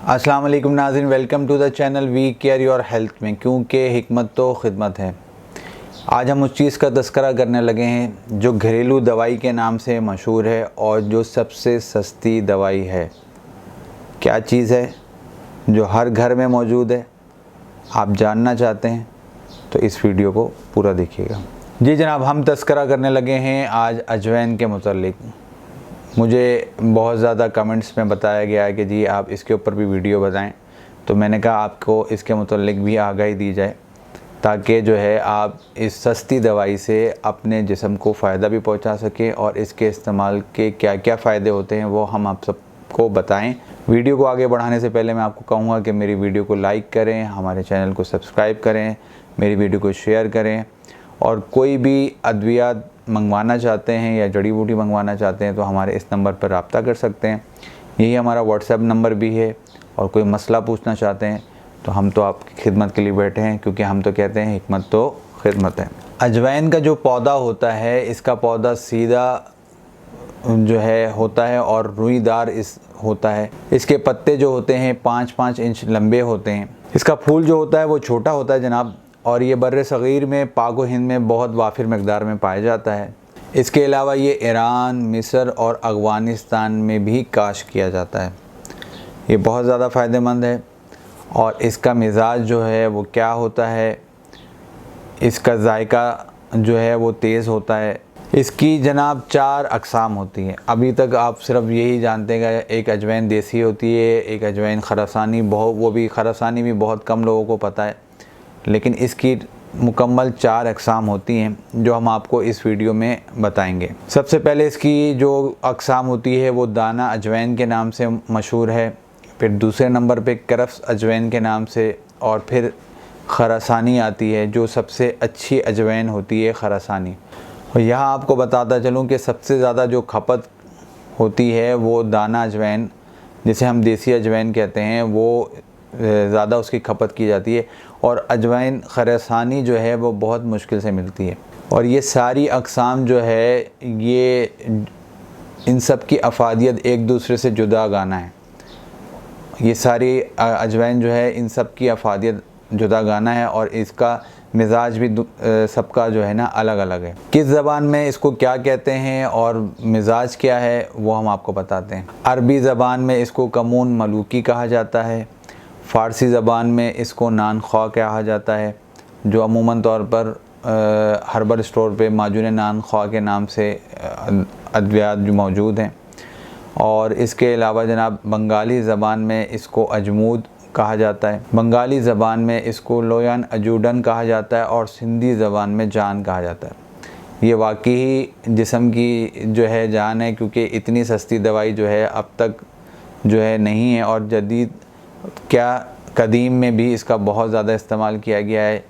अस्सलाम वालेकुम नाज़रीन, welcome to the channel we care your health में, क्योंकि हिकमत तो खिदमत है। आज हम उस चीज़ का तज़किरा करने लगे हैं जो घरेलू दवाई के नाम से मशहूर है और जो सबसे सस्ती दवाई है। क्या चीज़ है जो हर घर में मौजूद है? आप जानना चाहते हैं तो इस वीडियो को पूरा देखिएगा। जी जनाब, हम तज़किरा करने लगे हैं आज अजवाइन के मुतल्लिक़। मुझे बहुत ज़्यादा कमेंट्स में बताया गया है कि जी आप इसके ऊपर भी वीडियो बताएं, तो मैंने कहा आपको इसके मुतल्लिक़ भी आगाही दी जाए ताकि जो है आप इस सस्ती दवाई से अपने जिस्म को फ़ायदा भी पहुंचा सकें और इसके इस्तेमाल के क्या क्या फ़ायदे होते हैं वो हम आप सबको बताएं। वीडियो को आगे बढ़ाने से पहले मैं आपको कहूँगा कि मेरी वीडियो को लाइक करें, हमारे चैनल को सब्सक्राइब करें, मेरी वीडियो को शेयर करें और कोई भी अद्वियात मंगवाना चाहते हैं या जड़ी बूटी मंगवाना चाहते हैं तो हमारे इस नंबर पर रब्ता कर सकते हैं। यही हमारा व्हाट्सएप नंबर भी है और कोई मसला पूछना चाहते हैं तो हम तो आपकी खिदमत के लिए बैठे हैं, क्योंकि हम तो कहते हैं हिकमत तो खिदमत है। अजवाइन का जो पौधा होता है, इसका पौधा सीधा जो है होता है और रुईदार होता है। इसके पत्ते जो होते हैं 5-5 इंच लंबे होते हैं। इसका फूल जो होता है वो छोटा होता है जनाब, और ये बर्र सग़ीर में पाक व हिंद में बहुत वाफिर मकदार में पाया जाता है। इसके अलावा ये ईरान, मिस्र और अफ़गानिस्तान में भी काश्त किया जाता है। ये बहुत ज़्यादा फ़ायदेमंद है और इसका मिज़ाज जो है वो क्या होता है, इसका जायका जो है वो तेज़ होता है। इसकी जनाब 4 अक़साम होती हैं। अभी तक आप सिर्फ यही जानते हैं कि एक अजवाइन देसी होती है, एक अजवाइन खरासानी, वो भी खरासानी भी बहुत कम लोगों को पता है, लेकिन इसकी मुकम्मल 4 अक़साम होती हैं जो हम आपको इस वीडियो में बताएंगे। सबसे पहले इसकी जो अक़साम होती है वो दाना अजवाइन के नाम से मशहूर है, फिर दूसरे नंबर पे करफ्स अजवाइन के नाम से, और फिर खरासानी आती है जो सबसे अच्छी अजवाइन होती है खरासानी। और यहाँ आपको बताता चलूँ कि सबसे ज़्यादा जो खपत होती है वो दाना अजवाइन, जिसे हम देसी अजवाइन कहते हैं, वो ज़्यादा उसकी खपत की जाती है। और अजवाइन खरासानी जो है वो बहुत मुश्किल से मिलती है। और ये सारी अक़साम जो है ये इन सब की अफादियत एक दूसरे से जुदा गाना है। ये सारी अजवाइन जो है इन सब की अफादियत जुदा गाना है और इसका मिजाज भी सबका जो है ना अलग अलग है। किस ज़बान में इसको क्या कहते हैं और मिजाज क्या है वो हम आपको बताते हैं। अरबी ज़बान में इसको कमून मलूकी कहा जाता है। फ़ारसी ज़बान में इसको नान ख्वा कहा जाता है, जो अमूमन तौर पर हर्बल स्टोर पे माजून नान ख्वा के नाम से अद्वियात जो मौजूद हैं। और इसके अलावा जनाब बंगाली ज़बान में इसको अजमूद कहा जाता है, बंगाली ज़बान में इसको लोयान अजूडन कहा जाता है और सिंधी ज़बान में जान कहा जाता है। ये वाकई जिस्म की जो है जान है, क्योंकि इतनी सस्ती दवाई जो है अब तक जो है नहीं है और जदीद क्या कदीम में भी इसका बहुत ज़्यादा इस्तेमाल किया गया है।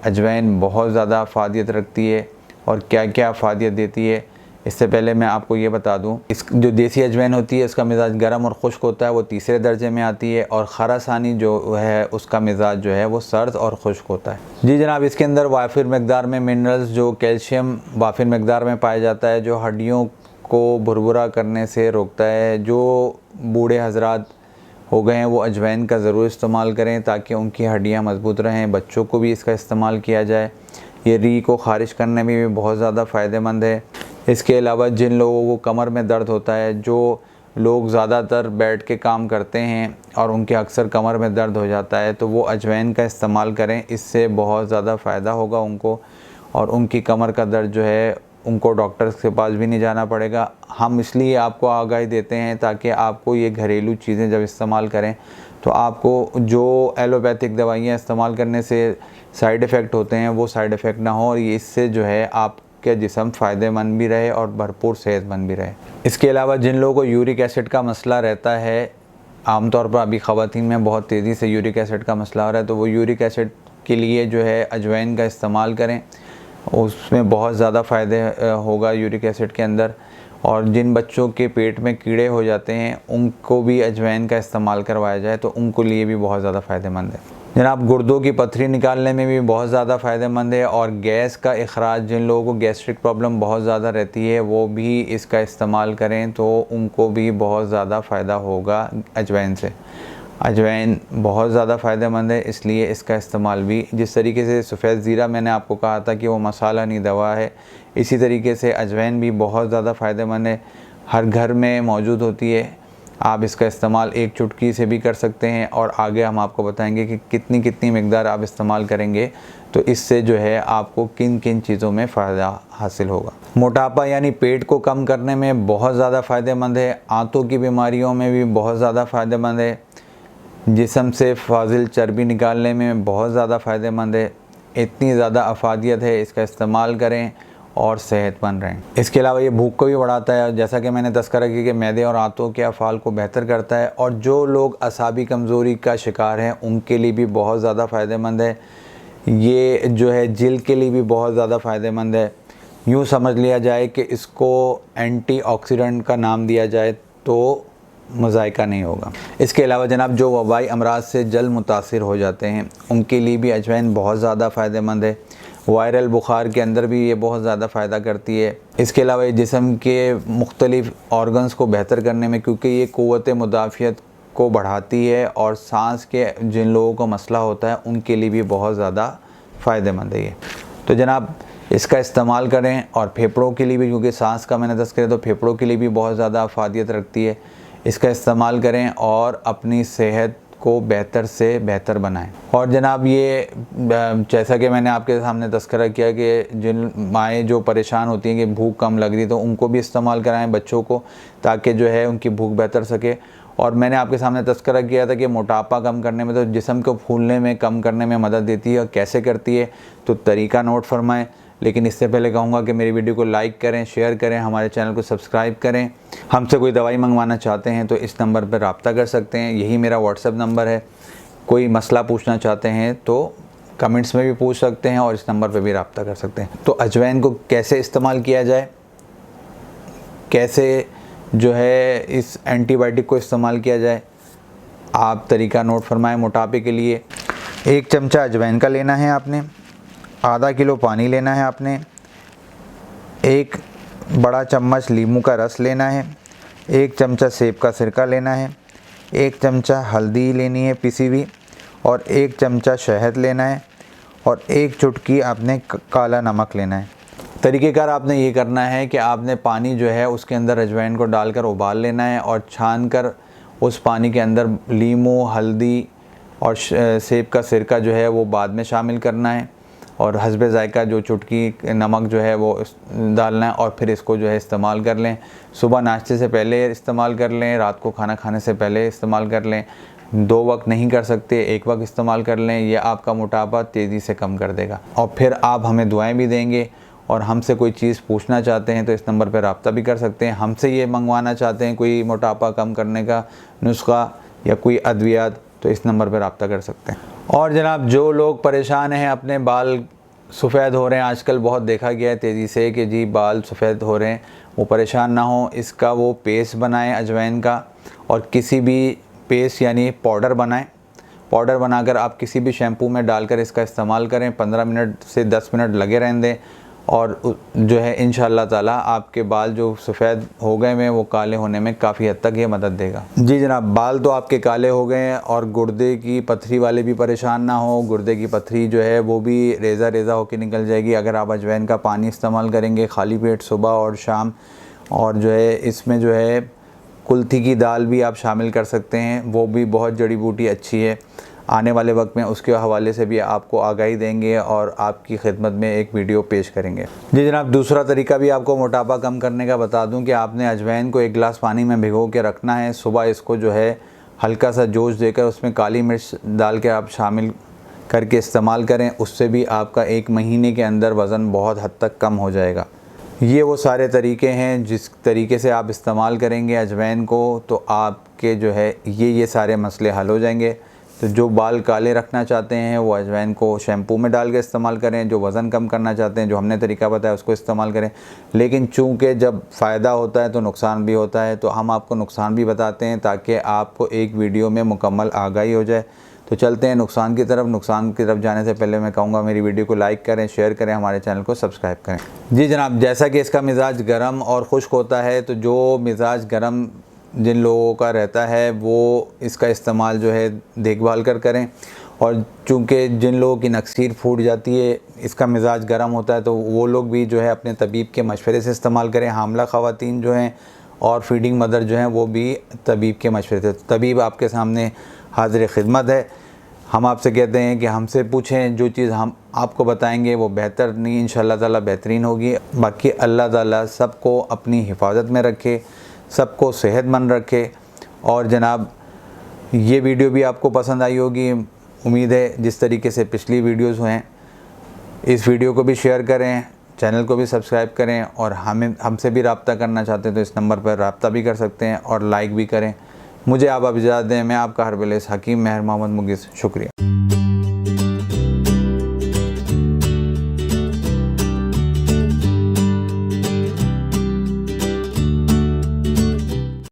अजवाइन बहुत ज़्यादा अफादियत रखती है और क्या क्या अफादियत देती है। इससे पहले मैं आपको ये बता दूं, इस जो देसी अजवाइन होती है इसका मिजाज गर्म और खुश्क होता है, वो तीसरे दर्जे में आती है। और खरासानी जो है उसका मिजाज जो है वो सर्द और खुश्क होता है। जी जनाब, इसके अंदर वाफिर मकदार में मिनरल्स, जो कैल्शियम वाफिर मकदार में पाया जाता है, जो हड्डियों को भुरभुरा करने से रोकता है। जो बूढ़े हजरात हो गए हैं वो अजवाइन का ज़रूर इस्तेमाल करें ताकि उनकी हड्डियाँ मजबूत रहें। बच्चों को भी इसका इस्तेमाल किया जाए। ये री को ख़ारिज करने में भी बहुत ज़्यादा फ़ायदेमंद है। इसके अलावा जिन लोगों को कमर में दर्द होता है, जो लोग ज़्यादातर बैठ के काम करते हैं और उनके अक्सर कमर में दर्द हो जाता है, तो वो अजवाइन का इस्तेमाल करें। इससे बहुत ज़्यादा फ़ायदा होगा उनको और उनकी कमर का दर्द जो है उनको डॉक्टर्स के पास भी नहीं जाना पड़ेगा। हम इसलिए आपको आगाही देते हैं ताकि आपको ये घरेलू चीज़ें जब इस्तेमाल करें तो आपको जो एलोपैथिक दवाइयाँ इस्तेमाल करने से साइड इफ़ेक्ट होते हैं वो साइड इफ़ेक्ट ना हो और इससे जो है आपके जिस्म फ़ायदेमंद भी रहे और भरपूर सेहतमंद भी रहे। इसके अलावा जिन लोगों को यूरिक एसिड का मसला रहता है, आमतौर पर अभी ख़वातीन में बहुत तेज़ी से यूरिक एसिड का मसला हो रहा है, तो वो यूरिक एसिड के लिए जो है अजवाइन का इस्तेमाल करें। उसमें बहुत ज़्यादा फ़ायदे होगा यूरिक एसिड के अंदर। और जिन बच्चों के पेट में कीड़े हो जाते हैं उनको भी अजवाइन का इस्तेमाल करवाया जाए तो उनको लिए भी बहुत ज़्यादा फ़ायदेमंद है। जनाब गुर्दों की पथरी निकालने में भी बहुत ज़्यादा फ़ायदेमंद है और गैस का इखराज, जिन लोगों को गैस्ट्रिक प्रॉब्लम बहुत ज़्यादा रहती है वो भी इसका इस्तेमाल करें तो उनको भी बहुत ज़्यादा फ़ायदा होगा अजवाइन से। अजवाइन बहुत ज़्यादा फ़ायदेमंद है, इसलिए इसका इस्तेमाल भी जिस तरीके से सफ़ेद ज़ीरा मैंने आपको कहा था कि वो मसाला नहीं दवा है, इसी तरीके से अजवाइन भी बहुत ज़्यादा फ़ायदेमंद है, हर घर में मौजूद होती है। आप इसका इस्तेमाल एक चुटकी से भी कर सकते हैं और आगे हम आपको बताएंगे कि कितनी कितनी मिक़दार आप इस्तेमाल करेंगे तो इससे जो है आपको किन किन चीज़ों में फ़ायदा हासिल होगा। मोटापा यानी पेट को कम करने में बहुत ज़्यादा फ़ायदेमंद है, आंतों की बीमारियों में भी बहुत ज़्यादा फ़ायदेमंद है, जिस्म से फाजिल चर्बी निकालने में बहुत ज़्यादा फ़ायदेमंद है। इतनी ज़्यादा अफादियत है, इसका इस्तेमाल करें और सेहतमंद रहें। इसके अलावा ये भूख को भी बढ़ाता है, जैसा कि मैंने तज़किरा किया कि मैदे और आंतों के अफ़ाल को बेहतर करता है, और जो लोग असाबी कमज़ोरी का शिकार हैं उनके लिए भी बहुत ज़्यादा फ़ायदेमंद है। ये जो है जिल्द के लिए भी बहुत ज़्यादा फ़ायदेमंद है। यूँ समझ लिया जाए कि इसको एंटीऑक्सीडेंट का नाम दिया जाए तो मज़ायका नहीं होगा। इसके अलावा जनाब जो वबाई अमराज से जल्द मुतासिर हो जाते हैं उनके लिए भी अजवाइन बहुत ज़्यादा फ़ायदेमंद है। वायरल बुखार के अंदर भी ये बहुत ज़्यादा फ़ायदा करती है। इसके अलावा ये जिस्म के मुख्तलिफ़ ऑर्गन्स को बेहतर करने में, क्योंकि ये क़ुव्वत मुदाफ़ियत को बढ़ाती है और सांस के जिन लोगों को मसला होता है उनके लिए भी बहुत ज़्यादा फ़ायदेमंद है ये। तो जनाब इसका इस्तेमाल करें, और फेफड़ों के लिए भी, क्योंकि सांस का मैंने तज़किरा तो फेफड़ों के लिए भी बहुत ज़्यादा अफादियत रखती है। इसका इस्तेमाल करें और अपनी सेहत को बेहतर से बेहतर बनाएं। और जनाब ये जैसा कि मैंने आपके सामने तज़किरा किया कि जिन माएँ जो परेशान होती हैं कि भूख कम लग रही तो उनको भी इस्तेमाल कराएं बच्चों को, ताकि जो है उनकी भूख बेहतर सके। और मैंने आपके सामने तज़किरा किया था कि मोटापा कम करने में, तो जिस्म को फूलने में, कम करने में मदद देती है। और कैसे करती है तो तरीका नोट फरमाएं। लेकिन इससे पहले कहूँगा कि मेरी वीडियो को लाइक करें, शेयर करें, हमारे चैनल को सब्सक्राइब करें। हमसे कोई दवाई मंगवाना चाहते हैं तो इस नंबर पर रब्ता कर सकते हैं, यही मेरा व्हाट्सएप नंबर है। कोई मसला पूछना चाहते हैं तो कमेंट्स में भी पूछ सकते हैं और इस नंबर पर भी रब्ता कर सकते हैं। तो अजवाइन को कैसे इस्तेमाल किया जाए, कैसे जो है इस एंटीबायोटिक को इस्तेमाल किया जाए, आप तरीका नोट फरमाएं। मोटापे के लिए 1 चमचा अजवाइन का लेना है आपने, आधा किलो पानी लेना है आपने, 1 बड़ा चम्मच नींबू का रस लेना है, 1 चमचा सेब का सिरका लेना है, 1 चमचा हल्दी लेनी है पिसी हुई, और 1 चमचा शहद लेना है, और 1 चुटकी आपने काला नमक लेना है। तरीक़ेकार आपने ये करना है कि आपने पानी जो है उसके अंदर अजवाइन को डालकर उबाल लेना है, और छान कर उस पानी के अंदर नींबू, हल्दी और सेब का सिरका जो है वो बाद में शामिल करना है, और हस्बे ज़ायका जो चुटकी नमक जो है वो डालना है, और फिर इसको जो है इस्तेमाल कर लें। सुबह नाश्ते से पहले इस्तेमाल कर लें, रात को खाना खाने से पहले इस्तेमाल कर लें। 2 वक्त नहीं कर सकते, 1 वक्त इस्तेमाल कर लें, ये आपका मोटापा तेज़ी से कम कर देगा। और फिर आप हमें दुआएं भी देंगे, और हमसे कोई चीज़ पूछना चाहते हैं तो इस नंबर पर रब्ता भी कर सकते हैं। हमसे ये मंगवाना चाहते हैं कोई मोटापा कम करने का नुस्खा या कोई अद्वियात, तो इस नंबर पर रब्ता कर सकते हैं। और जनाब जो लोग परेशान हैं, अपने बाल सफ़ेद हो रहे हैं, आजकल बहुत देखा गया है तेज़ी से कि जी बाल सफ़ेद हो रहे हैं, वो परेशान ना हो, इसका वो पेस्ट बनाएं अजवाइन का, और किसी भी पेस्ट यानी पाउडर बनाएं। पाउडर बनाकर आप किसी भी शैम्पू में डालकर इसका इस्तेमाल करें, 15 मिनट से 10 मिनट लगे रहने दें, और जो है इंशाअल्लाह ताला आपके बाल जो सफ़ेद हो गए हैं वो काले होने में काफ़ी हद तक ये मदद देगा। जी जनाब, बाल तो आपके काले हो गए हैं, और गुर्दे की पथरी वाले भी परेशान ना हो। गुर्दे की पथरी जो है वो भी रेज़ा रेज़ा होकर निकल जाएगी अगर आप अजवाइन का पानी इस्तेमाल करेंगे खाली पेट सुबह और शाम। और जो है इसमें जो है कुल्थी की दाल भी आप शामिल कर सकते हैं, वो भी बहुत जड़ी बूटी अच्छी है। आने वाले वक्त में उसके हवाले से भी आपको आगाही देंगे और आपकी खिदमत में एक वीडियो पेश करेंगे। जी जनाब, दूसरा तरीका भी आपको मोटापा कम करने का बता दूं कि आपने अजवाइन को 1 गिलास पानी में भिगो के रखना है। सुबह इसको जो है हल्का सा जोश देकर उसमें काली मिर्च डाल के आप शामिल करके इस्तेमाल करें, उससे भी आपका 1 महीने के अंदर वज़न बहुत हद तक कम हो जाएगा। ये वो सारे तरीके हैं जिस तरीके से आप इस्तेमाल करेंगे अजवाइन को, तो आपके जो है ये सारे मसले हल हो जाएंगे। तो जो बाल काले रखना चाहते हैं वो अजवाइन को शैम्पू में डाल के इस्तेमाल करें, जो वज़न कम करना चाहते हैं जो हमने तरीका बताया उसको इस्तेमाल करें। लेकिन चूँकि जब फ़ायदा होता है तो नुकसान भी होता है, तो हम आपको नुकसान भी बताते हैं ताकि आपको एक वीडियो में मुकम्मल आगाही हो जाए। तो चलते हैं नुकसान की तरफ। नुकसान की तरफ जाने से पहले मैं कहूँगा मेरी वीडियो को लाइक करें, शेयर करें, हमारे चैनल को सब्सक्राइब करें। जी जनाब, जैसा कि इसका मिजाज गर्म और खुश्क होता है, तो जो मिजाज गर्म जिन लोगों का रहता है वो इसका इस्तेमाल जो है देखभाल कर करें। और चूँकि जिन लोगों की नक्सीर फूट जाती है, इसका मिजाज गर्म होता है, तो वो लोग भी जो है अपने तबीब के मशवरे से इस्तेमाल करें। हामला ख़वातीन जो हैं और फीडिंग मदर जो हैं वो भी तबीब के मशवरे से। तबीब आपके सामने हाज़िर खिदमत है। हम आपसे कहते हैं कि हमसे पूछें, जो चीज़ हम आपको बताएंगे वो बेहतर नहीं इंशाअल्लाह ताला बेहतरीन होगी। बाकी अल्लाह ताला सबको अपनी हिफाजत में रखे, सबको सेहतमंद रखे। और जनाब, ये वीडियो भी आपको पसंद आई होगी, उम्मीद है, जिस तरीके से पिछली वीडियोज़ हैं। इस वीडियो को भी शेयर करें, चैनल को भी सब्सक्राइब करें, और हमसे भी रब्ता करना चाहते हैं तो इस नंबर पर रब्ता भी कर सकते हैं और लाइक भी करें। मुझे आप इजाज़त दें। मैं आपका हरबिल हकीम महर मोहम्मद मुगिस, शुक्रिया।